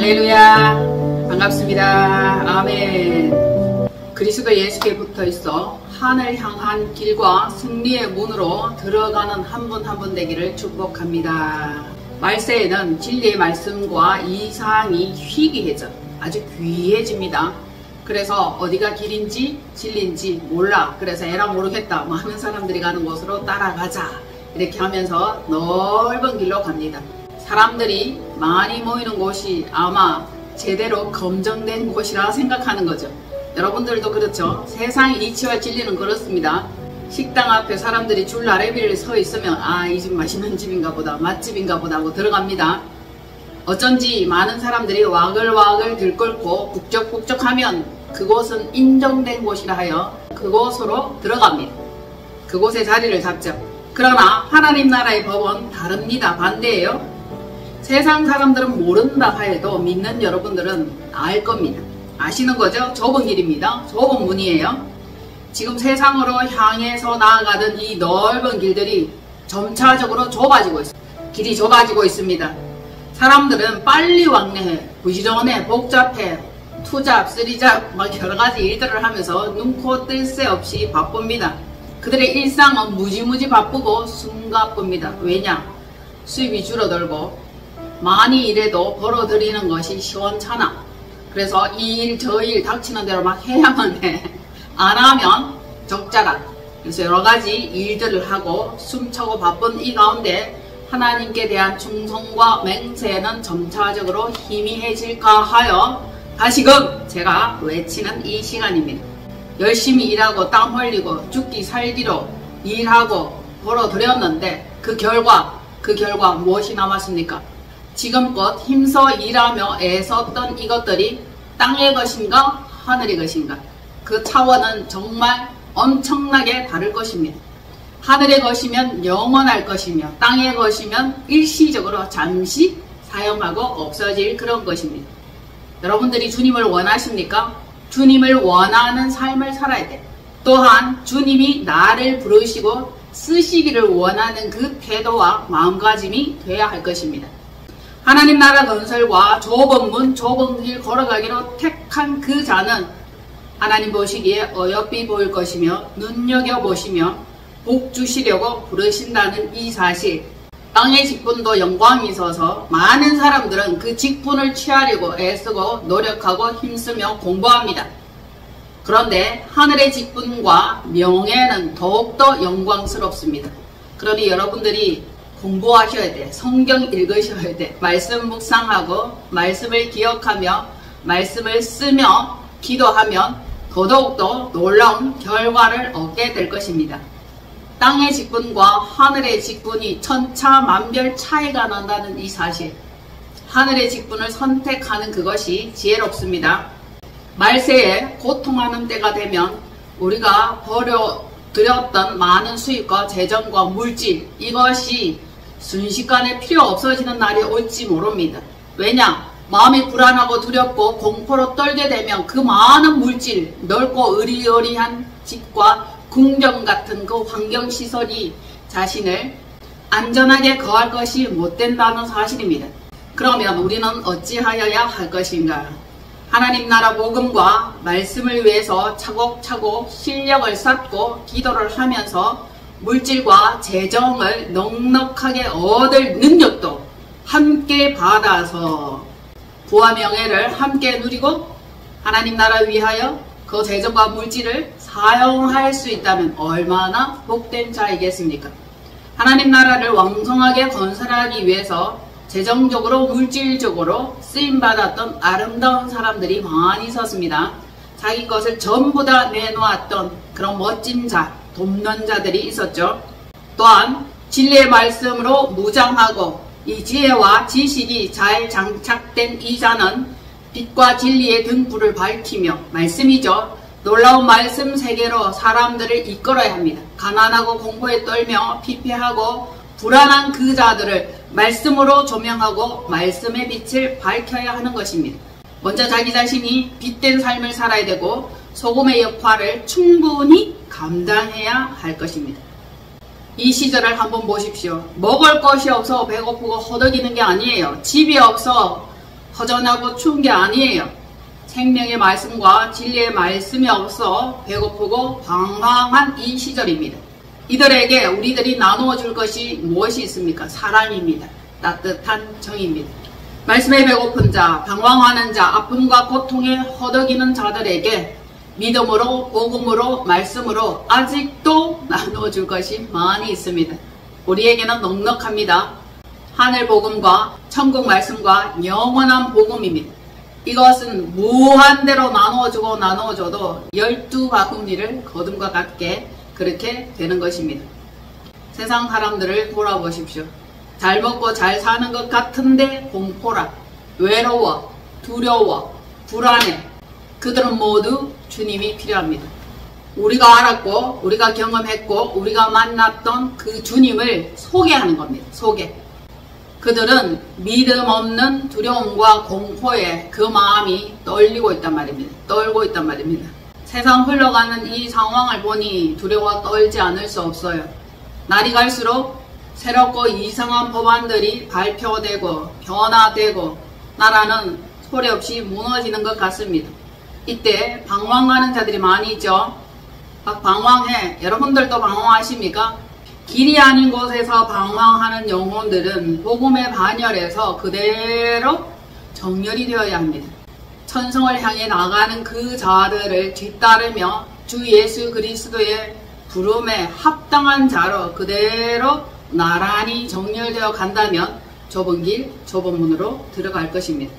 할렐루야, 반갑습니다. 아멘. 그리스도 예수께 붙어 있어 하늘 향한 길과 승리의 문으로 들어가는 한 분 한 분 되기를 축복합니다. 말세에는 진리의 말씀과 이상이 희귀해져 아주 귀해집니다. 그래서 어디가 길인지 진리인지 몰라, 그래서 에라 모르겠다, 많은 사람들이 가는 곳으로 따라가자, 이렇게 하면서 넓은 길로 갑니다. 사람들이 많이 모이는 곳이 아마 제대로 검증된 곳이라 생각하는 거죠. 여러분들도 그렇죠? 세상의 이치와 진리는 그렇습니다. 식당 앞에 사람들이 줄 아래비를 서 있으면 이 집 맛있는 집인가 보다, 맛집인가 보다 하고 들어갑니다. 어쩐지 많은 사람들이 와글와글 들끓고 북적북적하면 그곳은 인정된 곳이라 하여 그곳으로 들어갑니다. 그곳에 자리를 잡죠. 그러나 하나님 나라의 법은 다릅니다. 반대예요. 세상 사람들은 모른다 하여도 믿는 여러분들은 알 겁니다. 아시는 거죠? 좁은 길입니다. 좁은 문이에요. 지금 세상으로 향해서 나아가던 이 넓은 길들이 점차적으로 좁아지고 있습니다. 길이 좁아지고 있습니다. 사람들은 빨리 왕래해, 부지런해, 복잡해, 투잡, 쓰리잡, 여러가지 일들을 하면서 눈코 뜰 새 없이 바쁩니다. 그들의 일상은 무지무지 바쁘고 숨가쁩니다. 왜냐? 수입이 줄어들고 많이 일해도 벌어들이는 것이 시원찮아. 그래서 이 일 저 일 닥치는 대로 막 해야만 해. 안 하면 적자라. 그래서 여러가지 일들을 하고 숨차고 바쁜 이 가운데 하나님께 대한 충성과 맹세는 점차적으로 희미해질까 하여 다시금 제가 외치는 이 시간입니다. 열심히 일하고 땀 흘리고 죽기 살기로 일하고 벌어들였는데 그 결과 무엇이 남았습니까? 지금껏 힘써 일하며 애썼던 이것들이 땅의 것인가 하늘의 것인가? 그 차원은 정말 엄청나게 다를 것입니다. 하늘의 것이면 영원할 것이며 땅의 것이면 일시적으로 잠시 사용하고 없어질 그런 것입니다. 여러분들이 주님을 원하십니까? 주님을 원하는 삶을 살아야 돼. 또한 주님이 나를 부르시고 쓰시기를 원하는 그 태도와 마음가짐이 돼야 할 것입니다. 하나님 나라 건설과 좁은 문, 좁은 길 걸어가기로 택한 그 자는 하나님 보시기에 어여삐 보일 것이며 눈여겨보시며 복 주시려고 부르신다는 이 사실, 땅의 직분도 영광이 있어서 많은 사람들은 그 직분을 취하려고 애쓰고 노력하고 힘쓰며 공부합니다. 그런데 하늘의 직분과 명예는 더욱더 영광스럽습니다. 그러니 여러분들이 공부하셔야 돼. 성경 읽으셔야 돼. 말씀 묵상하고 말씀을 기억하며 말씀을 쓰며 기도하면 더더욱더 놀라운 결과를 얻게 될 것입니다. 땅의 직분과 하늘의 직분이 천차만별 차이가 난다는 이 사실, 하늘의 직분을 선택하는 그것이 지혜롭습니다. 말세에 고통하는 때가 되면 우리가 버려들였던 많은 수입과 재정과 물질, 이것이 순식간에 필요 없어지는 날이 올지 모릅니다. 왜냐? 마음이 불안하고 두렵고 공포로 떨게 되면 그 많은 물질, 넓고 으리으리한 집과 궁정 같은 그 환경시설이 자신을 안전하게 거할 것이 못 된다는 사실입니다. 그러면 우리는 어찌하여야 할 것인가? 하나님 나라 복음과 말씀을 위해서 차곡차곡 실력을 쌓고 기도를 하면서 물질과 재정을 넉넉하게 얻을 능력도 함께 받아서 부와 명예를 함께 누리고 하나님 나라 위하여 그 재정과 물질을 사용할 수 있다면 얼마나 복된 자이겠습니까? 하나님 나라를 왕성하게 건설하기 위해서 재정적으로 물질적으로 쓰임받았던 아름다운 사람들이 많이 있었습니다. 자기 것을 전부 다 내놓았던 그런 멋진 자, 돕는 자들이 있었죠. 또한 진리의 말씀으로 무장하고 이 지혜와 지식이 잘 장착된 이 자는 빛과 진리의 등불을 밝히며, 말씀이죠. 놀라운 말씀 세계로 사람들을 이끌어야 합니다. 가난하고 공포에 떨며 피폐하고 불안한 그 자들을 말씀으로 조명하고 말씀의 빛을 밝혀야 하는 것입니다. 먼저 자기 자신이 빛된 삶을 살아야 되고 소금의 역할을 충분히 감당해야 할 것입니다. 이 시절을 한번 보십시오. 먹을 것이 없어 배고프고 허덕이는 게 아니에요. 집이 없어 허전하고 추운 게 아니에요. 생명의 말씀과 진리의 말씀이 없어 배고프고 방황한 이 시절입니다. 이들에게 우리들이 나누어 줄 것이 무엇이 있습니까? 사랑입니다. 따뜻한 정입니다. 말씀에 배고픈 자, 방황하는 자, 아픔과 고통에 허덕이는 자들에게 믿음으로, 복음으로, 말씀으로 아직도 나누어 줄 것이 많이 있습니다. 우리에게는 넉넉합니다. 하늘 복음과 천국 말씀과 영원한 복음입니다. 이것은 무한대로 나누어주고 나누어줘도 12바구니를 거둠과 같게 그렇게 되는 것입니다. 세상 사람들을 돌아보십시오. 잘 먹고 잘 사는 것 같은데 공포라, 외로워, 두려워, 불안해. 그들은 모두 주님이 필요합니다. 우리가 알았고 우리가 경험했고 우리가 만났던 그 주님을 소개하는 겁니다. 소개. 그들은 믿음 없는 두려움과 공포에 그 마음이 떨리고 있단 말입니다. 떨고 있단 말입니다. 세상 흘러가는 이 상황을 보니 두려워 떨지 않을 수 없어요. 날이 갈수록 새롭고 이상한 법안들이 발표되고 변화되고 나라는 소리 없이 무너지는 것 같습니다. 이때 방황하는 자들이 많이 있죠. 막 방황해. 여러분들도 방황하십니까? 길이 아닌 곳에서 방황하는 영혼들은 복음의 반열에서 그대로 정렬이 되어야 합니다. 천성을 향해 나가는 그 자들을 뒤따르며 주 예수 그리스도의 부름에 합당한 자로 그대로 나란히 정렬되어 간다면 좁은 길, 좁은 문으로 들어갈 것입니다.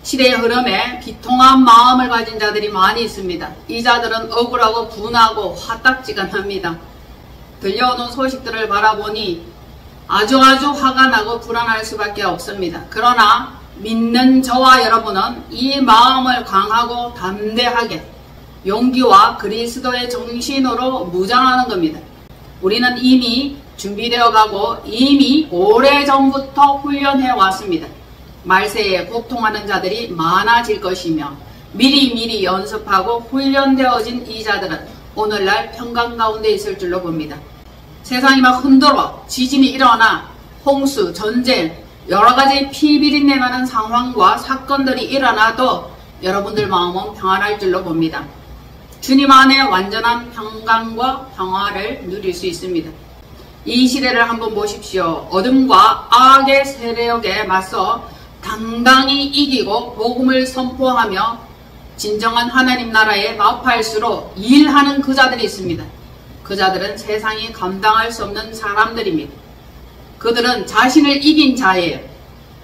시대의 흐름에 비통한 마음을 가진 자들이 많이 있습니다. 이 자들은 억울하고 분하고 화딱지근합니다. 들려오는 소식들을 바라보니 아주 화가 나고 불안할 수밖에 없습니다. 그러나 믿는 저와 여러분은 이 마음을 강하고 담대하게 용기와 그리스도의 정신으로 무장하는 겁니다. 우리는 이미 준비되어 가고 이미 오래전부터 훈련해 왔습니다. 말세에 고통하는 자들이 많아질 것이며 미리 연습하고 훈련되어진 이 자들은 오늘날 평강 가운데 있을 줄로 봅니다. 세상이 막 흔들어 지진이 일어나 홍수, 전쟁, 여러가지 피비린내 나는 상황과 사건들이 일어나도 여러분들 마음은 평안할 줄로 봅니다. 주님 안에 완전한 평강과 평화를 누릴 수 있습니다. 이 시대를 한번 보십시오. 어둠과 악의 세력에 맞서 당당히 이기고 복음을 선포하며 진정한 하나님 나라에 나팔수로 일하는 그 자들이 있습니다. 그 자들은 세상이 감당할 수 없는 사람들입니다. 그들은 자신을 이긴 자예요.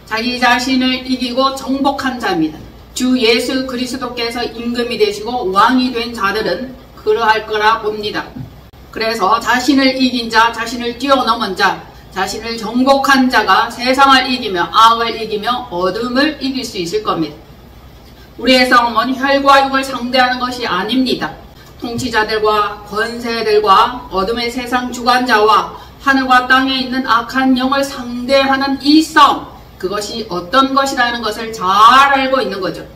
자기 자신을 이기고 정복한 자입니다. 주 예수 그리스도께서 임금이 되시고 왕이 된 자들은 그러할 거라 봅니다. 그래서 자신을 이긴 자, 자신을 뛰어넘은 자, 자신을 정복한 자가 세상을 이기며 악을 이기며 어둠을 이길 수 있을 겁니다. 우리의 싸움은 혈과 육을 상대하는 것이 아닙니다. 통치자들과 권세들과 어둠의 세상 주관자와 하늘과 땅에 있는 악한 영을 상대하는 이 싸움, 그것이 어떤 것이라는 것을 잘 알고 있는 거죠.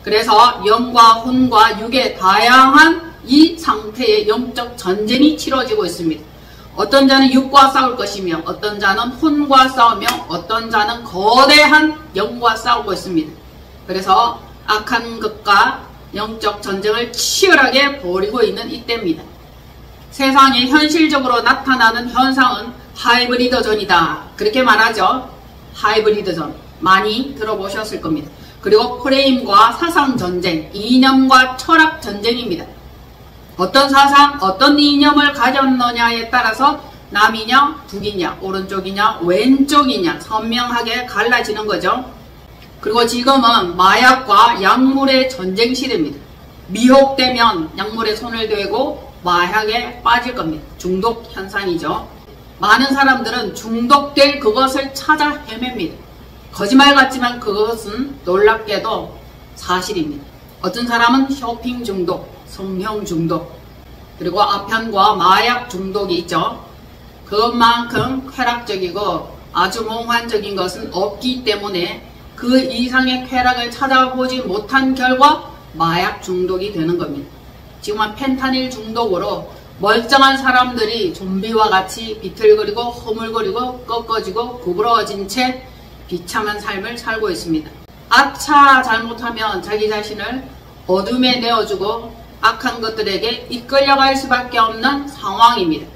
그래서 영과 혼과 육의 다양한 이 상태의 영적 전쟁이 치러지고 있습니다. 어떤 자는 육과 싸울 것이며 어떤 자는 혼과 싸우며 어떤 자는 거대한 영과 싸우고 있습니다. 그래서 악한 것과 영적 전쟁을 치열하게 벌이고 있는 이때입니다. 세상에 현실적으로 나타나는 현상은 하이브리드전이다. 그렇게 말하죠. 하이브리드전. 많이 들어보셨을 겁니다. 그리고 프레임과 사상 전쟁, 이념과 철학 전쟁입니다. 어떤 사상, 어떤 이념을 가졌느냐에 따라서 남이냐, 북이냐, 오른쪽이냐, 왼쪽이냐 선명하게 갈라지는 거죠. 그리고 지금은 마약과 약물의 전쟁 시대입니다. 미혹되면 약물에 손을 대고 마약에 빠질 겁니다. 중독 현상이죠. 많은 사람들은 중독될 그것을 찾아 헤맵니다. 거짓말 같지만 그것은 놀랍게도 사실입니다. 어떤 사람은 쇼핑 중독, 성형 중독, 그리고 아편과 마약 중독이 있죠. 그것만큼 쾌락적이고 아주 몽환적인 것은 없기 때문에 그 이상의 쾌락을 찾아보지 못한 결과 마약 중독이 되는 겁니다. 지금은 펜타닐 중독으로 멀쩡한 사람들이 좀비와 같이 비틀거리고 허물거리고 꺾어지고 구부러진 채 비참한 삶을 살고 있습니다. 아차 잘못하면 자기 자신을 어둠에 내어주고 악한 것들에게 이끌려갈 수밖에 없는 상황입니다.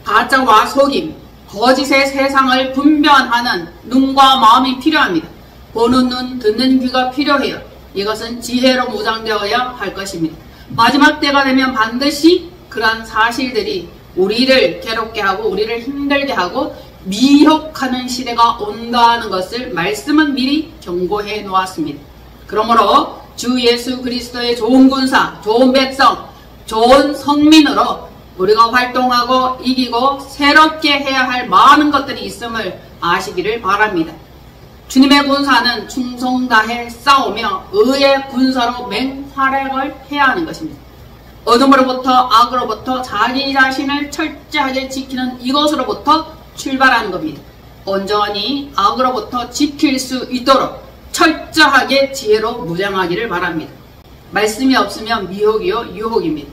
가짜와 속임, 거짓의 세상을 분별하는 눈과 마음이 필요합니다. 보는 눈, 듣는 귀가 필요해요. 이것은 지혜로 무장되어야 할 것입니다. 마지막 때가 되면 반드시 그러한 사실들이 우리를 괴롭게 하고 우리를 힘들게 하고 미혹하는 시대가 온다는 것을 말씀은 미리 경고해 놓았습니다. 그러므로 주 예수 그리스도의 좋은 군사, 좋은 백성, 좋은 성민으로 우리가 활동하고 이기고 새롭게 해야 할 많은 것들이 있음을 아시기를 바랍니다. 주님의 군사는 충성 다해 싸우며 의의 군사로 맹활약을 해야 하는 것입니다. 어둠으로부터 악으로부터 자기 자신을 철저하게 지키는 이것으로부터 출발하는 겁니다. 온전히 악으로부터 지킬 수 있도록 철저하게 지혜로 무장하기를 바랍니다. 말씀이 없으면 미혹이요 유혹입니다.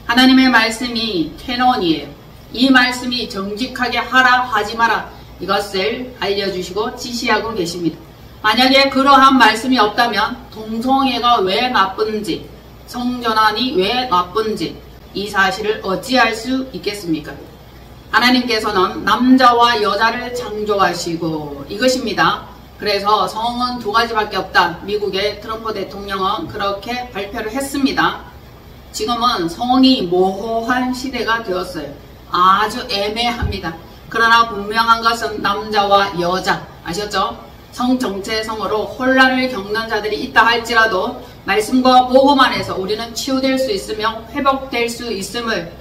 하나님의 말씀이 캐논이에요. 이 말씀이 정직하게 하라 하지 마라 이것을 알려주시고 지시하고 계십니다. 만약에 그러한 말씀이 없다면 동성애가 왜 나쁜지, 성전환이 왜 나쁜지 이 사실을 어찌할 수 있겠습니까? 하나님께서는 남자와 여자를 창조하시고 이것입니다. 그래서 성은 두 가지밖에 없다. 미국의 트럼프 대통령은 그렇게 발표를 했습니다. 지금은 성이 모호한 시대가 되었어요. 아주 애매합니다. 그러나 분명한 것은 남자와 여자 아셨죠? 성정체성으로 혼란을 겪는 자들이 있다 할지라도 말씀과 복음 안에서 우리는 치유될 수 있으며 회복될 수 있음을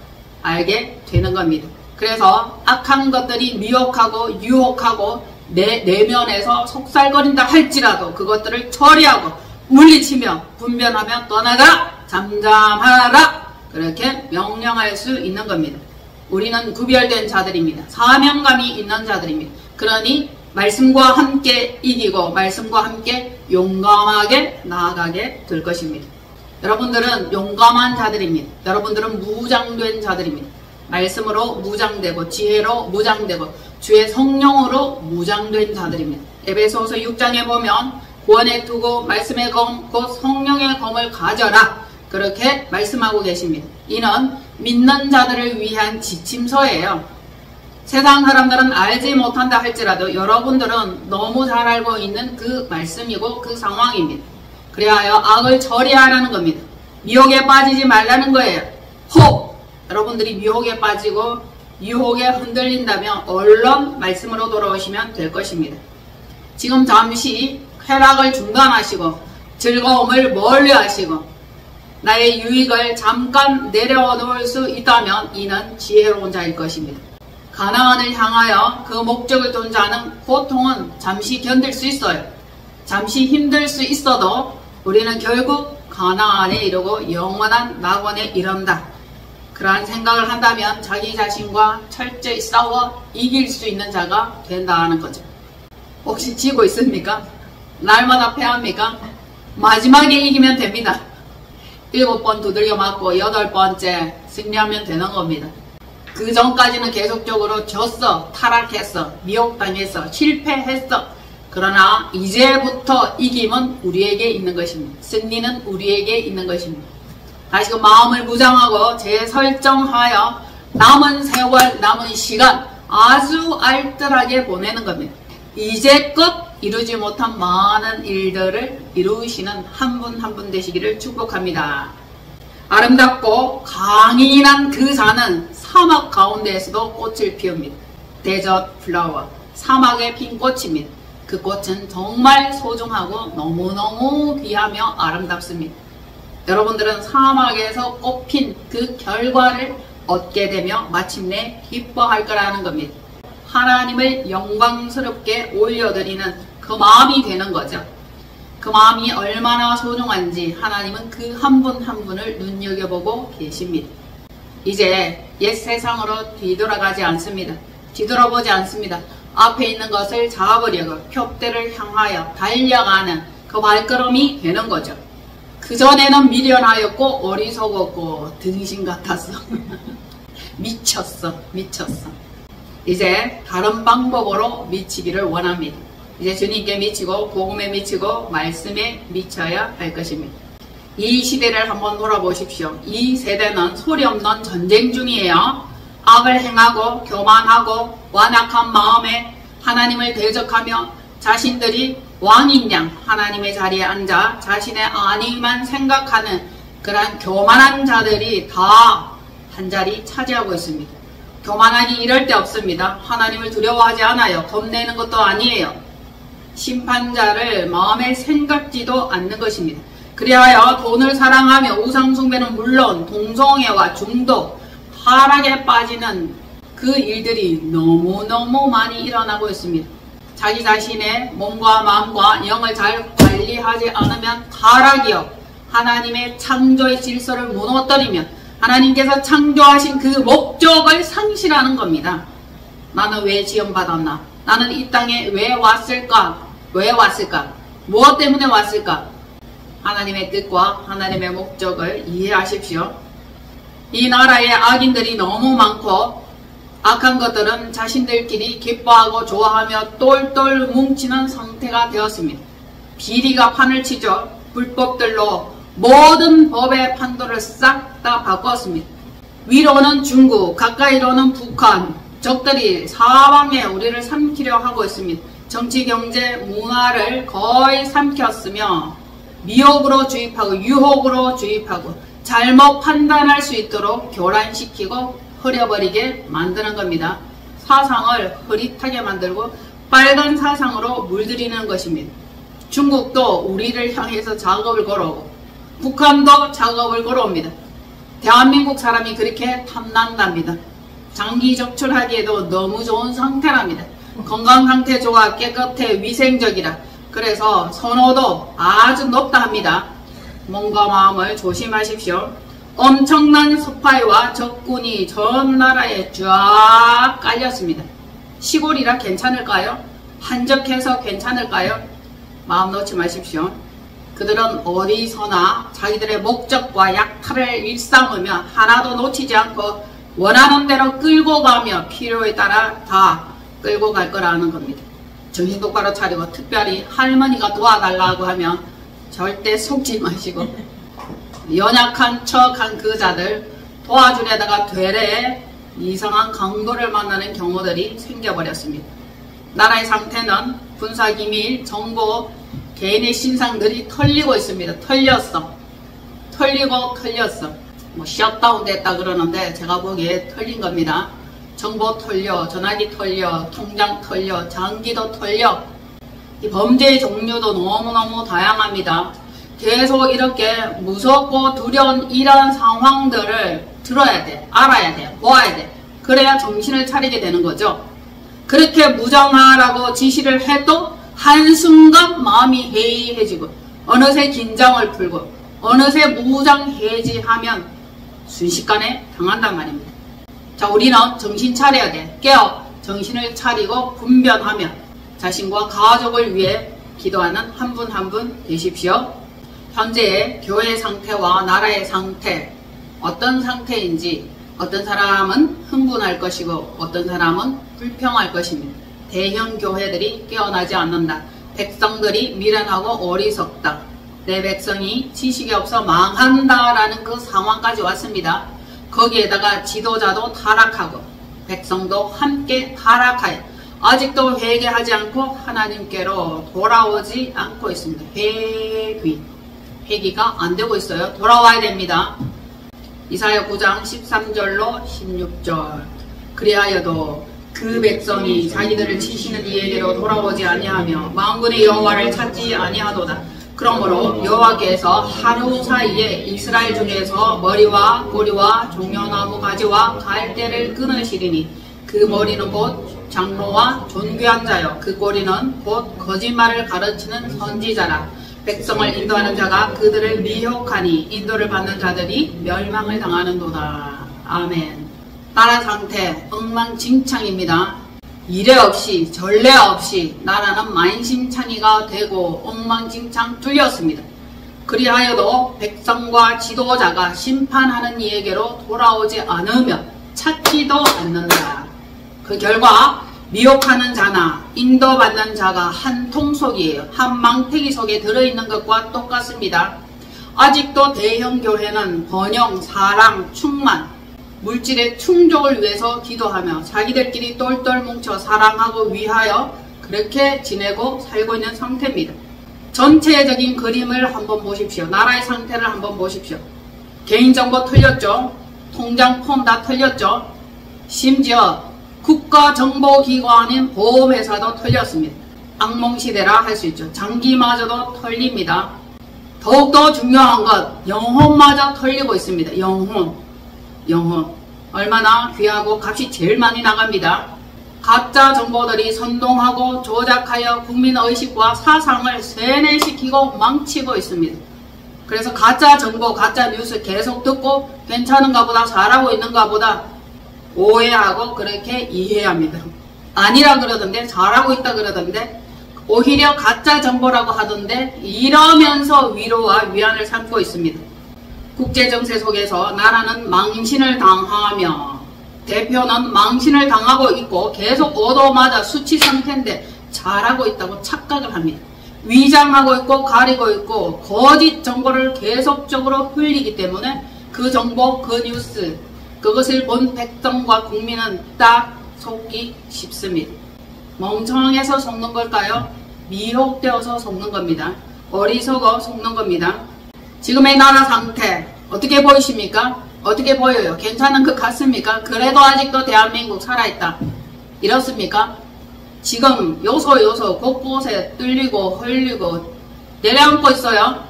알게 되는 겁니다. 그래서 악한 것들이 미혹하고 유혹하고 내 내면에서 속살거린다 할지라도 그것들을 처리하고 물리치며 분별하며 떠나가라 잠잠하라 그렇게 명령할 수 있는 겁니다. 우리는 구별된 자들입니다. 사명감이 있는 자들입니다. 그러니 말씀과 함께 이기고 말씀과 함께 용감하게 나아가게 될 것입니다. 여러분들은 용감한 자들입니다. 여러분들은 무장된 자들입니다. 말씀으로 무장되고 지혜로 무장되고 주의 성령으로 무장된 자들입니다. 에베소서 6장에 보면 구원의 투구 말씀의 검 곧 성령의 검을 가져라 그렇게 말씀하고 계십니다. 이는 믿는 자들을 위한 지침서예요. 세상 사람들은 알지 못한다 할지라도 여러분들은 너무 잘 알고 있는 그 말씀이고 그 상황입니다. 그래야 악을 처리하라는 겁니다. 미혹에 빠지지 말라는 거예요. 혹 여러분들이 미혹에 빠지고 유혹에 흔들린다면 얼른 말씀으로 돌아오시면 될 것입니다. 지금 잠시 쾌락을 중단하시고 즐거움을 멀리하시고 나의 유익을 잠깐 내려놓을 수 있다면 이는 지혜로운 자일 것입니다. 가나안을 향하여 그 목적을 둔 자는 고통은 잠시 견딜 수 있어요. 잠시 힘들 수 있어도 우리는 결국 가나안에 이르고 영원한 낙원에 이른다. 그러한 생각을 한다면 자기 자신과 철저히 싸워 이길 수 있는 자가 된다는 거죠. 혹시 지고 있습니까? 날마다 패합니까? 마지막에 이기면 됩니다. 7번 두들겨 맞고 8번째 승리하면 되는 겁니다. 그 전까지는 계속적으로 졌어, 타락했어, 미혹당했어, 실패했어. 그러나 이제부터 이김은 우리에게 있는 것입니다. 승리는 우리에게 있는 것입니다. 다시금 마음을 무장하고 재설정하여 남은 세월, 남은 시간 아주 알뜰하게 보내는 겁니다. 이제껏 이루지 못한 많은 일들을 이루시는 한 분 한 분 되시기를 축복합니다. 아름답고 강인한 그 산은 사막 가운데에서도 꽃을 피웁니다. 데저트 플라워, 사막에 핀 꽃입니다. 그 꽃은 정말 소중하고 너무너무 귀하며 아름답습니다. 여러분들은 사막에서 꽃핀 그 결과를 얻게 되며 마침내 기뻐할 거라는 겁니다. 하나님을 영광스럽게 올려드리는 그 마음이 되는 거죠. 그 마음이 얼마나 소중한지 하나님은 그 한 분 한 분을 눈여겨보고 계십니다. 이제 옛 세상으로 뒤돌아가지 않습니다. 뒤돌아보지 않습니다. 앞에 있는 것을 잡아버리고 표대를 향하여 달려가는 그 발걸음이 되는 거죠. 그전에는 미련하였고 어리석었고 등신 같았어. 미쳤어. 이제 다른 방법으로 미치기를 원합니다. 이제 주님께 미치고 복음에 미치고 말씀에 미쳐야 할 것입니다. 이 시대를 한번 돌아보십시오. 이 세대는 소리 없는 전쟁 중이에요. 악을 행하고 교만하고 완악한 마음에 하나님을 대적하며 자신들이 왕인 양 하나님의 자리에 앉아 자신의 안위만 생각하는 그러한 교만한 자들이 다 한자리 차지하고 있습니다. 교만하니 이럴 데 없습니다. 하나님을 두려워하지 않아요. 겁내는 것도 아니에요. 심판자를 마음에 생각지도 않는 것입니다. 그리하여 돈을 사랑하며 우상숭배는 물론 동성애와 중독, 하락에 빠지는 그 일들이 너무너무 많이 일어나고 있습니다. 자기 자신의 몸과 마음과 영을 잘 관리하지 않으면 타락이요. 하나님의 창조의 질서를 무너뜨리면 하나님께서 창조하신 그 목적을 상실하는 겁니다. 나는 왜 지원받았나? 나는 이 땅에 왜 왔을까? 왜 왔을까? 무엇 때문에 왔을까? 하나님의 뜻과 하나님의 목적을 이해하십시오. 이 나라에 악인들이 너무 많고 악한 것들은 자신들끼리 기뻐하고 좋아하며 똘똘 뭉치는 상태가 되었습니다. 비리가 판을 치죠. 불법들로 모든 법의 판도를 싹 다 바꿨습니다. 위로는 중국, 가까이로는 북한, 적들이 사방에 우리를 삼키려 하고 있습니다. 정치, 경제, 문화를 거의 삼켰으며 미혹으로 주입하고 유혹으로 주입하고 잘못 판단할 수 있도록 교란시키고 흐려버리게 만드는 겁니다. 사상을 흐릿하게 만들고 빨간 사상으로 물들이는 것입니다. 중국도 우리를 향해서 작업을 걸어오고 북한도 작업을 걸어옵니다. 대한민국 사람이 그렇게 탐난답니다. 장기 적출하기에도 너무 좋은 상태랍니다. 건강 상태 좋아, 깨끗해, 위생적이라. 그래서 선호도 아주 높다 합니다. 몸과 마음을 조심하십시오. 엄청난 스파이와 적군이 전 나라에 쫙 깔렸습니다. 시골이라 괜찮을까요? 한적해서 괜찮을까요? 마음 놓지 마십시오. 그들은 어디서나 자기들의 목적과 약탈을 일삼으며 하나도 놓치지 않고 원하는 대로 끌고 가며 필요에 따라 다 끌고 갈 거라는 겁니다. 정신 똑바로 차리고 특별히 할머니가 도와달라고 하면 절대 속지 마시고 연약한 척한 그 자들 도와주려다가 되레 이상한 강도를 만나는 경우들이 생겨버렸습니다. 나라의 상태는 군사기밀, 정보, 개인의 신상들이 털리고 있습니다. 털렸어. 뭐 셧다운 됐다 그러는데 제가 보기에 털린 겁니다. 정보 털려, 전화기 털려, 통장 털려, 장기도 털려. 이 범죄의 종류도 너무너무 다양합니다. 계속 이렇게 무섭고 두려운 이런 상황들을 들어야 돼, 알아야 돼, 보아야 돼. 그래야 정신을 차리게 되는 거죠. 그렇게 무장하라고 지시를 해도 한순간 마음이 해이해지고 어느새 긴장을 풀고 어느새 무장해지하면 순식간에 당한단 말입니다. 자, 우리는 정신 차려야 돼. 깨어 정신을 차리고 분별하며 자신과 가족을 위해 기도하는 한 분 한 분 되십시오. 현재의 교회 상태와 나라의 상태, 어떤 상태인지 어떤 사람은 흥분할 것이고 어떤 사람은 불평할 것입니다. 대형 교회들이 깨어나지 않는다. 백성들이 미련하고 어리석다. 내 백성이 지식이 없어 망한다라는 그 상황까지 왔습니다. 거기에다가 지도자도 타락하고 백성도 함께 타락하여 아직도 회개하지 않고 하나님께로 돌아오지 않고 있습니다. 회개가 안 되고 있어요. 돌아와야 됩니다. 이사야 9장 13절로 16절. 그리하여도 그 백성이 자기들을 치시는 이에게로 돌아오지 아니하며 만군의 여호와를 찾지 아니하도다. 그러므로 여호와께서 하루 사이에 이스라엘 중에서 머리와 꼬리와 종려나무 가지와 갈대를 끊으시리니 그 머리는 곧 장로와 존귀한 자요 그 꼬리는 곧 거짓말을 가르치는 선지자라. 백성을 인도하는 자가 그들을 미혹하니 인도를 받는 자들이 멸망을 당하는도다. 아멘. 나라 상태 엉망진창입니다. 이례 없이 전례 없이 나라는 만신창이가 되고 엉망진창 뚫렸습니다. 그리하여도 백성과 지도자가 심판하는 이에게로 돌아오지 않으며 찾지도 않는다. 그 결과 미혹하는 자나 인도받는 자가 한 통속이에요. 한 망태기 속에 들어있는 것과 똑같습니다. 아직도 대형 교회는 번영, 사랑, 충만, 물질의 충족을 위해서 기도하며 자기들끼리 똘똘 뭉쳐 사랑하고 위하여 그렇게 지내고 살고 있는 상태입니다. 전체적인 그림을 한번 보십시오. 나라의 상태를 한번 보십시오. 개인정보 털렸죠. 통장 폼 다 털렸죠. 심지어 국가정보기관인 보험회사도 털렸습니다. 악몽시대라 할 수 있죠. 장기마저도 털립니다. 더욱더 중요한 것, 영혼마저 털리고 있습니다. 영혼. 얼마나 귀하고 값이 제일 많이 나갑니다. 가짜 정보들이 선동하고 조작하여 국민의식과 사상을 세뇌시키고 망치고 있습니다. 그래서 가짜 정보, 가짜 뉴스 계속 듣고 괜찮은가 보다, 잘하고 있는가 보다 오해하고 그렇게 이해합니다. 아니라 그러던데, 잘하고 있다 그러던데, 오히려 가짜 정보라고 하던데 이러면서 위로와 위안을 삼고 있습니다. 국제정세 속에서 나라는 망신을 당하며 대표는 망신을 당하고 있고 계속 얻어맞아 수치 상태인데 잘하고 있다고 착각을 합니다. 위장하고 있고 가리고 있고 거짓 정보를 계속적으로 흘리기 때문에 그 정보, 그 뉴스, 그것을 본 백성과 국민은 딱 속기 쉽습니다. 멍청해서 속는 걸까요? 미혹되어서 속는 겁니다. 어리석어 속는 겁니다. 지금의 나라 상태 어떻게 보이십니까? 어떻게 보여요? 괜찮은 것 같습니까? 그래도 아직도 대한민국 살아있다. 이렇습니까? 지금 요소 곳곳에 뚫리고 흘리고 내려앉고 있어요.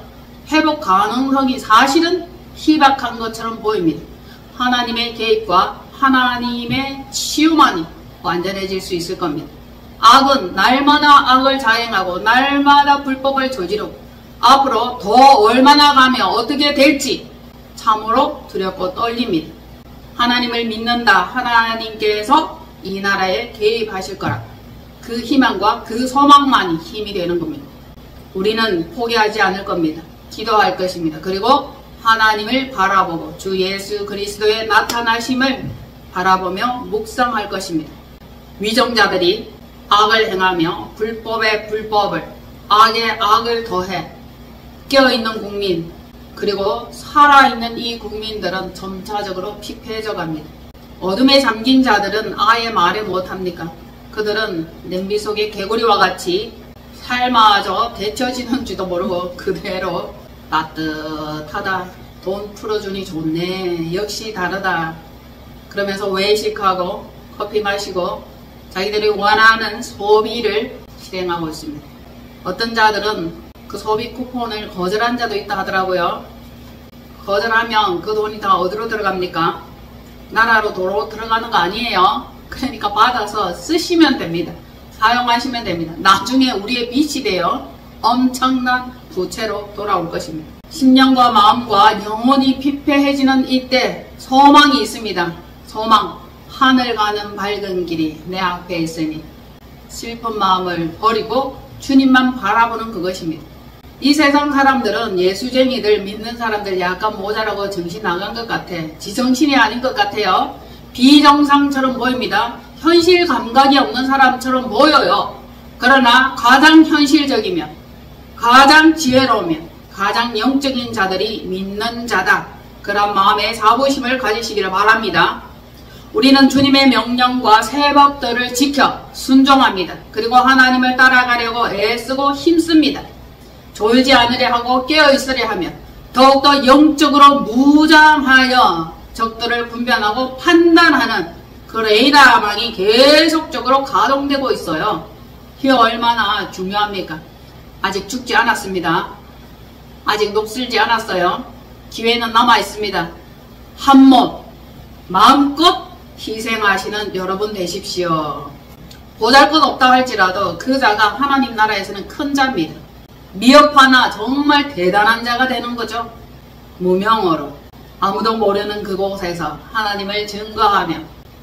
회복 가능성이 사실은 희박한 것처럼 보입니다. 하나님의 개입과 하나님의 치유만이 완전해질 수 있을 겁니다. 악은 날마다 악을 자행하고 날마다 불법을 저지르고 앞으로 더 얼마나 가며 어떻게 될지 참으로 두렵고 떨립니다. 하나님을 믿는다. 하나님께서 이 나라에 개입하실 거라. 그 희망과 그 소망만이 힘이 되는 겁니다. 우리는 포기하지 않을 겁니다. 기도할 것입니다. 그리고 하나님을 바라보고 주 예수 그리스도의 나타나심을 바라보며 묵상할 것입니다. 위정자들이 악을 행하며 불법에 불법을, 악에 악을 더해 깨어있는 국민, 그리고 살아있는 이 국민들은 점차적으로 피폐해져 갑니다. 어둠에 잠긴 자들은 아예 말을 못합니까? 그들은 냄비 속의 개구리와 같이 삶아져 데쳐지는지도 모르고 그대로 따뜻하다, 돈 풀어주니 좋네, 역시 다르다 그러면서 외식하고 커피 마시고 자기들이 원하는 소비를 실행하고 있습니다. 어떤 자들은 그 소비 쿠폰을 거절한 자도 있다 하더라고요. 거절하면 그 돈이 다 어디로 들어갑니까? 나라로 도로 들어가는 거 아니에요. 그러니까 받아서 쓰시면 됩니다. 사용하시면 됩니다. 나중에 우리의 빚이 되어 엄청난 부채로 돌아올 것입니다. 심령과 마음과 영혼이 피폐해지는 이때 소망이 있습니다. 소망. 하늘 가는 밝은 길이 내 앞에 있으니 슬픈 마음을 버리고 주님만 바라보는 그것입니다. 이 세상 사람들은 예수쟁이들 믿는 사람들 약간 모자라고 정신 나간 것 같아. 지정신이 아닌 것 같아요. 비정상처럼 보입니다. 현실 감각이 없는 사람처럼 보여요. 그러나 가장 현실적이며 가장 지혜로우며 가장 영적인 자들이 믿는 자다. 그런 마음의 자부심을 가지시기를 바랍니다. 우리는 주님의 명령과 새 법들을 지켜 순종합니다. 그리고 하나님을 따라가려고 애쓰고 힘씁니다. 졸지 않으려 하고 깨어있으려 하며 더욱더 영적으로 무장하여 적들을 분별하고 판단하는 그 레이더망이 계속적으로 가동되고 있어요. 이게 얼마나 중요합니까? 아직 죽지 않았습니다. 아직 녹슬지 않았어요. 기회는 남아있습니다. 한 몸 마음껏 희생하시는 여러분 되십시오. 보잘것없다 할지라도 그 자가 하나님 나라에서는 큰 자입니다. 미흡하나 정말 대단한 자가 되는 거죠. 무명으로 아무도 모르는 그곳에서 하나님을 증거하며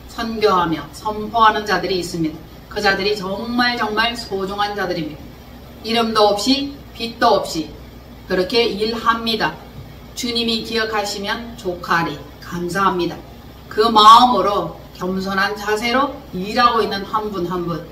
선교하며 선포하는 자들이 있습니다. 그 자들이 정말 소중한 자들입니다. 이름도 없이 빛도 없이 그렇게 일합니다. 주님이 기억하시면 조카리 감사합니다. 그 마음으로 겸손한 자세로 일하고 있는 한 분 한 분.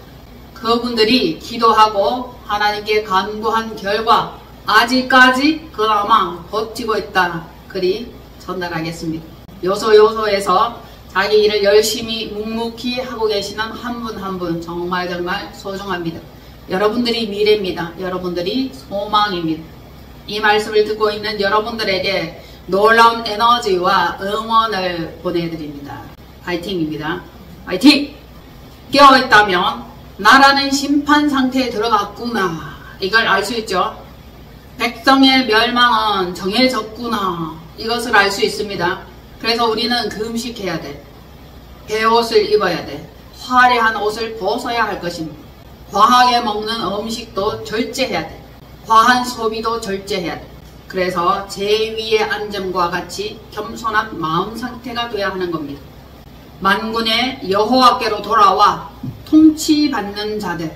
그분들이 기도하고 하나님께 간구한 결과 아직까지 그나마 버티고 있다. 그리 전달하겠습니다. 요소요소에서 자기 일을 열심히 묵묵히 하고 계시는 한 분 한 분 정말 소중합니다. 여러분들이 미래입니다. 여러분들이 소망입니다. 이 말씀을 듣고 있는 여러분들에게 놀라운 에너지와 응원을 보내드립니다. 파이팅입니다. 파이팅! 깨어있다면 나라는 심판 상태에 들어갔구나. 이걸 알 수 있죠. 백성의 멸망은 정해졌구나. 이것을 알 수 있습니다. 그래서 우리는 금식해야 돼. 배옷을 입어야 돼. 화려한 옷을 벗어야 할 것입니다. 과하게 먹는 음식도 절제해야 돼. 과한 소비도 절제해야 돼. 그래서 제위의 안전과 같이 겸손한 마음 상태가 되어야 하는 겁니다. 만군의 여호와께로 돌아와 통치받는 자들,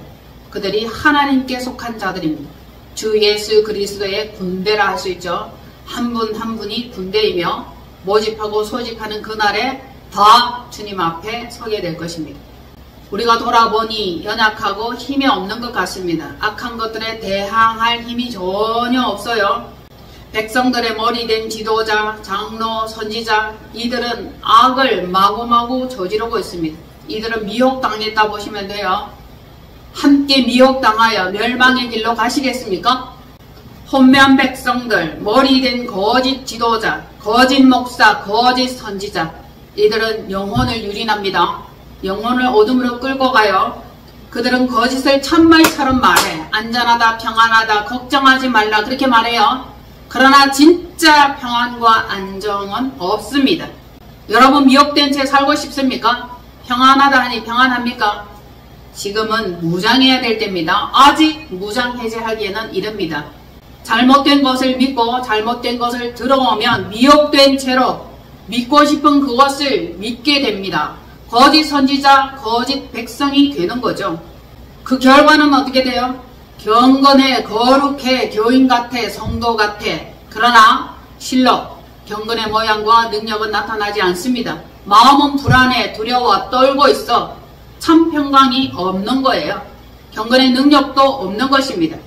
그들이 하나님께 속한 자들입니다. 주 예수 그리스도의 군대라 할 수 있죠. 한 분 한 분이 군대이며 모집하고 소집하는 그날에 다 주님 앞에 서게 될 것입니다. 우리가 돌아보니 연약하고 힘이 없는 것 같습니다. 악한 것들에 대항할 힘이 전혀 없어요. 백성들의 머리 된 지도자, 장로, 선지자, 이들은 악을 마구마구 저지르고 있습니다. 이들은 미혹당했다 보시면 돼요. 함께 미혹당하여 멸망의 길로 가시겠습니까? 혼매한 백성들, 머리 된 거짓 지도자, 거짓 목사, 거짓 선지자, 이들은 영혼을 유린합니다. 영혼을 어둠으로 끌고 가요. 그들은 거짓을 참말처럼 말해. 안전하다, 평안하다, 걱정하지 말라 그렇게 말해요. 그러나 진짜 평안과 안정은 없습니다. 여러분 미혹된 채 살고 싶습니까? 평안하다 하니 평안합니까? 지금은 무장해야 될 때입니다. 아직 무장 해제하기에는 이릅니다. 잘못된 것을 믿고 잘못된 것을 들어오면 미혹된 채로 믿고 싶은 그것을 믿게 됩니다. 거짓 선지자, 거짓 백성이 되는 거죠. 그 결과는 어떻게 돼요? 경건해, 거룩해, 교인 같아, 성도 같아. 그러나 실로 경건의 모양과 능력은 나타나지 않습니다. 마음은 불안해, 두려워, 떨고 있어. 참 평강이 없는 거예요. 경건의 능력도 없는 것입니다.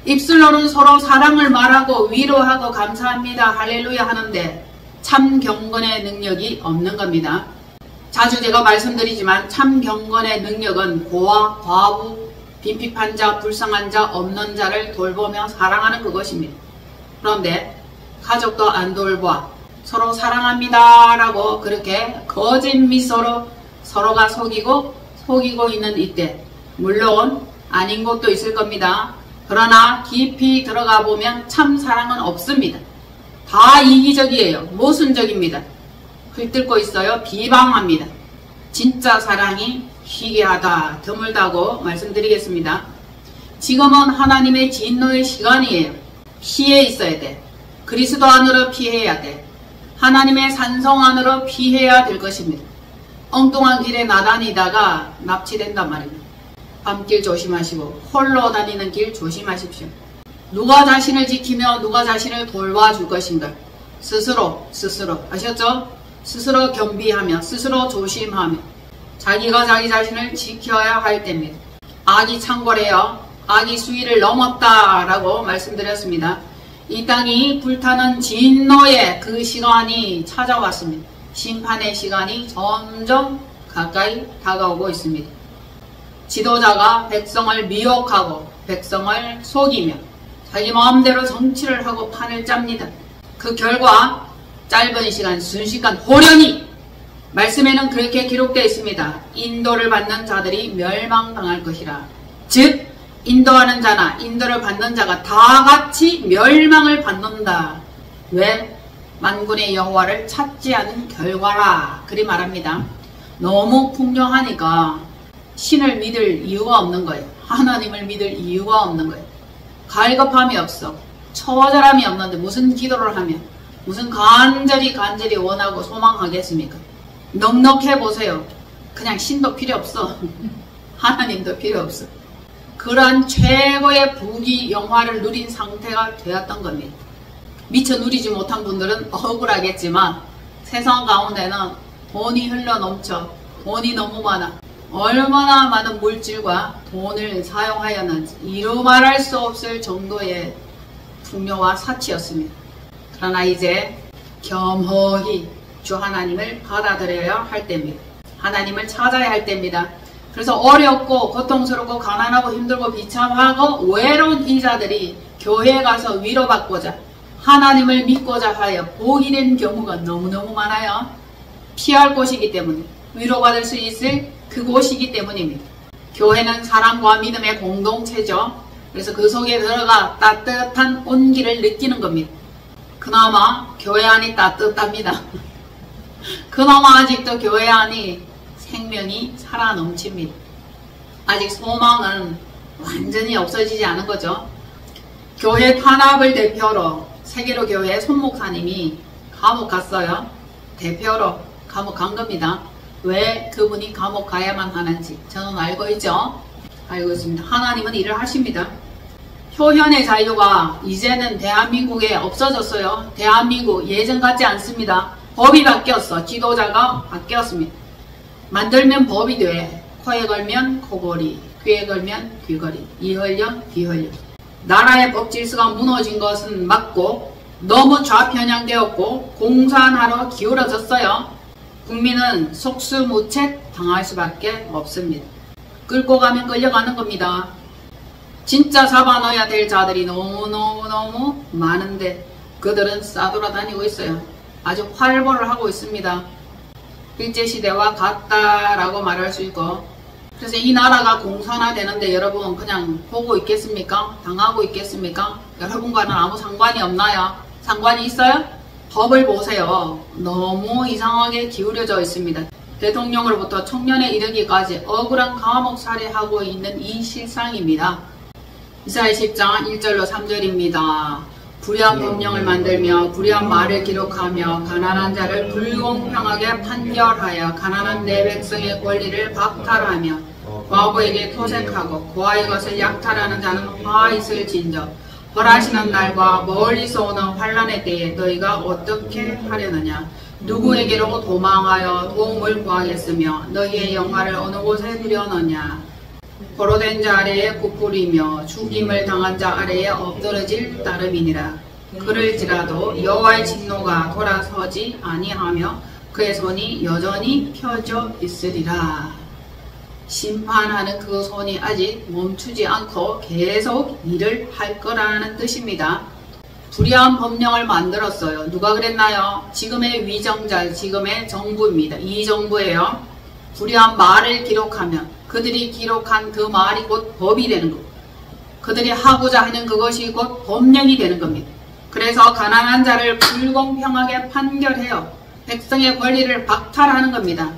입술로는 서로 사랑을 말하고 위로하고 감사합니다, 할렐루야 하는데 참 경건의 능력이 없는 겁니다. 자주 제가 말씀드리지만 참 경건의 능력은 고아, 과부, 빈핍한 자, 불쌍한 자, 없는 자를 돌보며 사랑하는 그것입니다. 그런데 가족도 안 돌봐 서로 사랑합니다 라고 그렇게 거짓 미소로 서로가 속이고 있는 이때 물론 아닌 것도 있을 겁니다. 그러나 깊이 들어가 보면 참 사랑은 없습니다. 다 이기적이에요. 모순적입니다. 긁고 있어요. 비방합니다. 진짜 사랑이 희귀하다, 드물다고 말씀드리겠습니다. 지금은 하나님의 진노의 시간이에요. 피해 있어야 돼. 그리스도 안으로 피해야 돼. 하나님의 산성 안으로 피해야 될 것입니다. 엉뚱한 길에 나다니다가 납치된단 말입니다. 밤길 조심하시고 홀로 다니는 길 조심하십시오. 누가 자신을 지키며 누가 자신을 돌봐줄 것인가? 스스로 아셨죠? 스스로 겸비하며 스스로 조심하며 자기가 자기 자신을 지켜야 할 때입니다. 악이 창궐해요. 악이 수위를 넘었다라고 말씀드렸습니다. 이 땅이 불타는 진노의 그 시간이 찾아왔습니다. 심판의 시간이 점점 가까이 다가오고 있습니다. 지도자가 백성을 미혹하고 백성을 속이며 자기 마음대로 정치를 하고 판을 짭니다. 그 결과 짧은 시간, 순식간 호련히 말씀에는 그렇게 기록되어 있습니다. 인도를 받는 자들이 멸망당할 것이라. 즉 인도하는 자나 인도를 받는 자가 다 같이 멸망을 받는다. 왜? 만군의 여호와를 찾지 않은 결과라. 그리 말합니다. 너무 풍요하니까 신을 믿을 이유가 없는 거예요. 하나님을 믿을 이유가 없는 거예요. 갈급함이 없어. 처절함이 없는데 무슨 기도를 하면 무슨 간절히 원하고 소망하겠습니까? 넉넉해 보세요. 그냥 신도 필요 없어. 하나님도 필요 없어. 그러한 최고의 부귀 영화를 누린 상태가 되었던 겁니다. 미처 누리지 못한 분들은 억울하겠지만 세상 가운데는 돈이 흘러 넘쳐 돈이 너무 많아. 얼마나 많은 물질과 돈을 사용하였는지 이루 말할 수 없을 정도의 풍요와 사치였습니다. 그러나 이제 겸허히 주 하나님을 받아들여야 할 때입니다. 하나님을 찾아야 할 때입니다. 그래서 어렵고 고통스럽고 가난하고 힘들고 비참하고 외로운 이 자들이 교회에 가서 위로받고자 하나님을 믿고자 하여 복이 된 경우가 너무너무 많아요. 피할 곳이기 때문에 위로받을 수 있을 그곳이기 때문입니다. 교회는 사랑과 믿음의 공동체죠. 그래서 그 속에 들어가 따뜻한 온기를 느끼는 겁니다. 그나마 교회 안이 따뜻합니다. 그나마 아직도 교회 안이 생명이 살아 넘칩니다. 아직 소망은 완전히 없어지지 않은 거죠. 교회 탄압을 대표로 세계로 교회 손목사님이 감옥 갔어요. 대표로 감옥 간 겁니다. 왜 그분이 감옥 가야만 하는지 저는 알고 있죠. 알고 있습니다. 하나님은 일을 하십니다. 표현의 자유가 이제는 대한민국에 없어졌어요. 대한민국 예전 같지 않습니다. 법이 바뀌었어. 지도자가 바뀌었습니다. 만들면 법이 돼. 코에 걸면 코걸이, 귀에 걸면 귀걸이, 이 흘려 귀 흘려. 나라의 법 질서가 무너진 것은 맞고 너무 좌편향되었고 공산화로 기울어졌어요. 국민은 속수무책 당할 수밖에 없습니다. 끌고 가면 끌려가는 겁니다. 진짜 잡아넣어야 될 자들이 너무너무 많은데 그들은 싸돌아다니고 있어요. 아주 활보를 하고 있습니다. 일제시대와 같다라고 말할 수 있고, 그래서 이 나라가 공산화되는데 여러분 그냥 보고 있겠습니까? 당하고 있겠습니까? 여러분과는 아무 상관이 없나요? 상관이 있어요? 법을 보세요. 너무 이상하게 기울여져 있습니다. 대통령으로부터 청년에 이르기까지 억울한 감옥 살해하고 있는 이 실상입니다. 이사야 10장 1절로 3절입니다. 불의한 법령을 만들며 불의한 말을 기록하며 가난한 자를 불공평하게 판결하여 가난한 내 백성의 권리를 박탈하며 과부에게 토색하고 고아의 것을 약탈하는 자는 화 있을진저 벌하시는 날과 멀리서 오는 환난의 때에 너희가 어떻게 하려느냐. 누구에게로 도망하여 도움을 구하겠으며 너희의 영화를 어느 곳에 두려느냐. 포로된 자 아래에 굽부리며 죽임을 당한 자 아래에 엎드러질 따름이니라. 그럴지라도 여호와의 진노가 돌아서지 아니하며 그의 손이 여전히 펴져 있으리라. 심판하는 그 손이 아직 멈추지 않고 계속 일을 할 거라는 뜻입니다. 불의한 법령을 만들었어요. 누가 그랬나요? 지금의 위정자, 지금의 정부입니다. 이 정부예요. 불의한 말을 기록하면 그들이 기록한 그 말이 곧 법이 되는 거고 그들이 하고자 하는 그것이 곧 법령이 되는 겁니다. 그래서 가난한 자를 불공평하게 판결해요. 백성의 권리를 박탈하는 겁니다.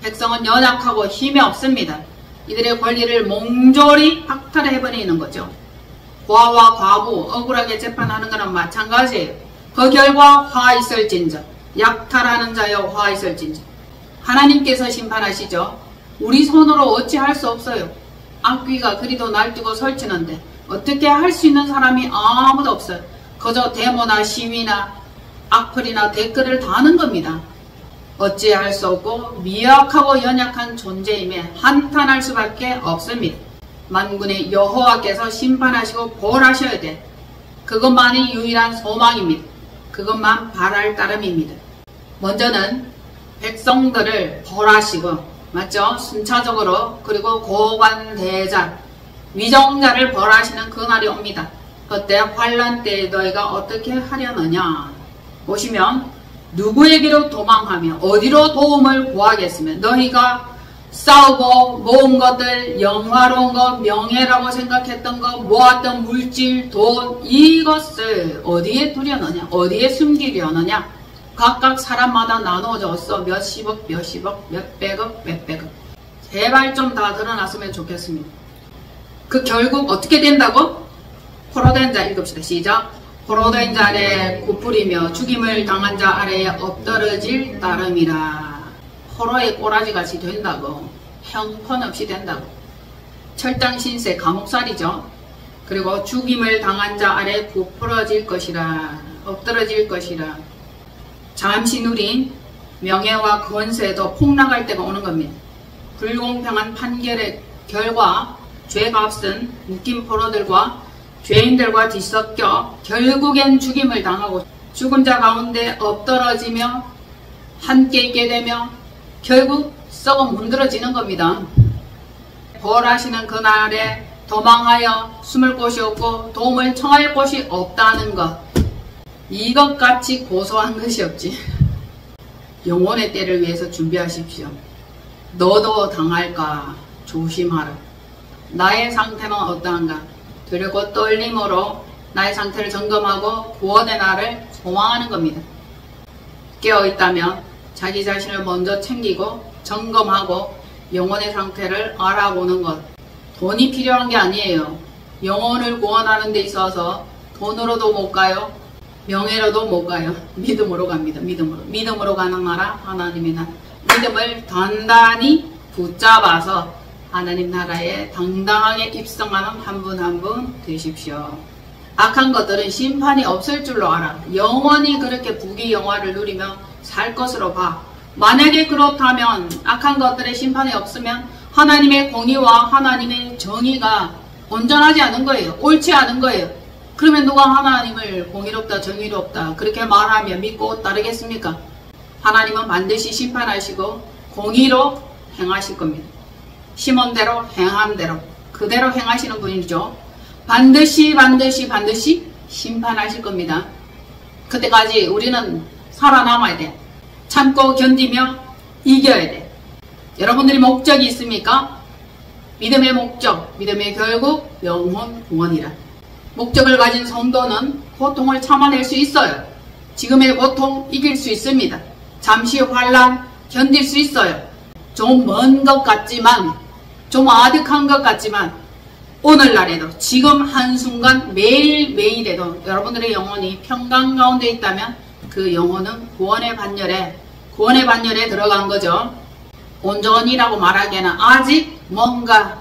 백성은 연약하고 힘이 없습니다. 이들의 권리를 몽졸히 박탈해버리는 거죠. 고아와 과부 억울하게 재판하는 거랑 마찬가지예요. 그 결과 화 있을진저, 약탈하는 자여 화 있을진저. 하나님께서 심판하시죠. 우리 손으로 어찌할 수 없어요. 악귀가 그리도 날뛰고 설치는데 어떻게 할 수 있는 사람이 아무도 없어요. 그저 데모나 시위나 악플이나 댓글을 다는 겁니다. 어찌할 수 없고 미약하고 연약한 존재임에 한탄할 수밖에 없습니다. 만군의 여호와께서 심판하시고 벌하셔야 돼. 그것만이 유일한 소망입니다. 그것만 바랄 따름입니다. 먼저는 백성들을 벌하시고, 맞죠? 순차적으로, 그리고 고관대자, 위정자를 벌하시는 그날이 옵니다. 그때 환난 때에 너희가 어떻게 하려느냐. 보시면 누구에게로 도망하며 어디로 도움을 구하겠으며 너희가 싸우고 모은 것들, 영화로운 것, 명예라고 생각했던 것, 모았던 물질, 돈, 이것을 어디에 두려느냐, 어디에 숨기려느냐. 각각 사람마다 나눠졌어. 몇십억, 몇십억, 몇백억, 몇백억. 제발 좀 다 드러났으면 좋겠습니다. 그 결국 어떻게 된다고? 포로된 자 읽읍시다. 시작. 포로된 자 아래에 굽부리며 죽임을 당한 자 아래에 엎드러질 따름이라. 포로의 꼬라지같이 된다고. 형편없이 된다고. 철장신세 감옥살이죠. 그리고 죽임을 당한 자 아래에 굽부러질 것이라. 엎드러질 것이라. 잠시 누린 명예와 권세도 폭락할 때가 오는 겁니다. 불공평한 판결의 결과 죄값은 묶인 포로들과 죄인들과 뒤섞여 결국엔 죽임을 당하고 죽은 자 가운데 엎드러지며 함께 있게 되며 결국 썩어 문드러지는 겁니다. 벌하시는 그날에 도망하여 숨을 곳이 없고 도움을 청할 곳이 없다는 것, 이것같이 고소한 것이 없지. 영혼의 때를 위해서 준비하십시오. 너도 당할까 조심하라. 나의 상태는 어떠한가? 두렵고 떨림으로 나의 상태를 점검하고 구원의 날을 소망하는 겁니다. 깨어있다면 자기 자신을 먼저 챙기고 점검하고 영혼의 상태를 알아보는 것. 돈이 필요한 게 아니에요. 영혼을 구원하는 데 있어서 돈으로도 못 가요. 명예로도 못 가요. 믿음으로 갑니다. 믿음으로 가는 나라 하나님의 나라. 믿음을 단단히 붙잡아서 하나님 나라에 당당하게 입성하는 한 분 한 분 되십시오. 악한 것들은 심판이 없을 줄로 알아. 영원히 그렇게 부귀영화를 누리며 살 것으로 봐. 만약에 그렇다면 악한 것들의 심판이 없으면 하나님의 공의와 하나님의 정의가 온전하지 않은 거예요. 옳지 않은 거예요. 그러면 누가 하나님을 공의롭다 정의롭다 그렇게 말하며 믿고 따르겠습니까? 하나님은 반드시 심판하시고 공의로 행하실 겁니다. 심은 대로 행한 대로 그대로 행하시는 분이죠. 반드시 심판하실 겁니다. 그때까지 우리는 살아남아야 돼. 참고 견디며 이겨야 돼. 여러분들이 목적이 있습니까? 믿음의 목적, 믿음의 결국 영혼 구원이라. 목적을 가진 성도는 고통을 참아낼 수 있어요. 지금의 고통 이길 수 있습니다. 잠시 환난 견딜 수 있어요. 좀 먼 것 같지만, 좀 아득한 것 같지만 오늘날에도 지금 한순간 매일매일에도 여러분들의 영혼이 평강 가운데 있다면 그 영혼은 구원의 반열에 들어간 거죠. 온전이라고 말하기에는 아직 뭔가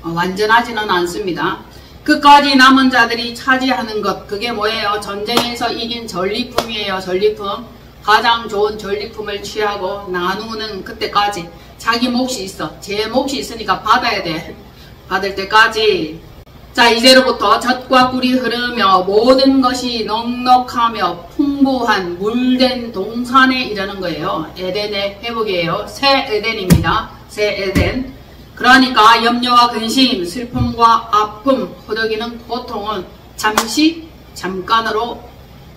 완전하지는 않습니다. 끝까지 남은 자들이 차지하는 것, 그게 뭐예요? 전쟁에서 이긴 전리품이에요. 전리품. 가장 좋은 전리품을 취하고 나누는 그때까지 자기 몫이 있어. 제 몫이 있으니까 받아야 돼. 받을 때까지. 자, 이제로부터 젖과 꿀이 흐르며 모든 것이 넉넉하며 풍부한 물된 동산에 이르는 거예요. 에덴의 회복이에요. 새 에덴입니다. 새 에덴. 그러니까 염려와 근심, 슬픔과 아픔, 허덕이는 고통은 잠깐으로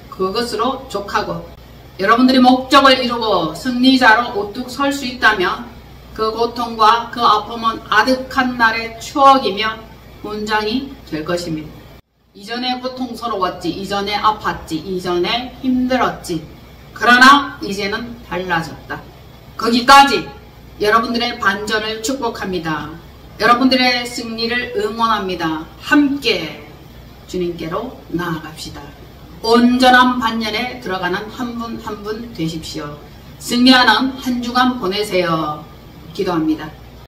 그것으로 족하고 여러분들이 목적을 이루고 승리자로 우뚝 설 수 있다면 그 고통과 그 아픔은 아득한 날의 추억이며 문장이 될 것입니다. 이전에 고통스러웠지, 이전에 아팠지, 이전에 힘들었지. 그러나 이제는 달라졌다. 거기까지 여러분들의 반전을 축복합니다. 여러분들의 승리를 응원합니다. 함께 주님께로 나아갑시다. 온전한 반열에 들어가는 한 분 한 분 되십시오. 승리하는 한 주간 보내세요. 기도합니다.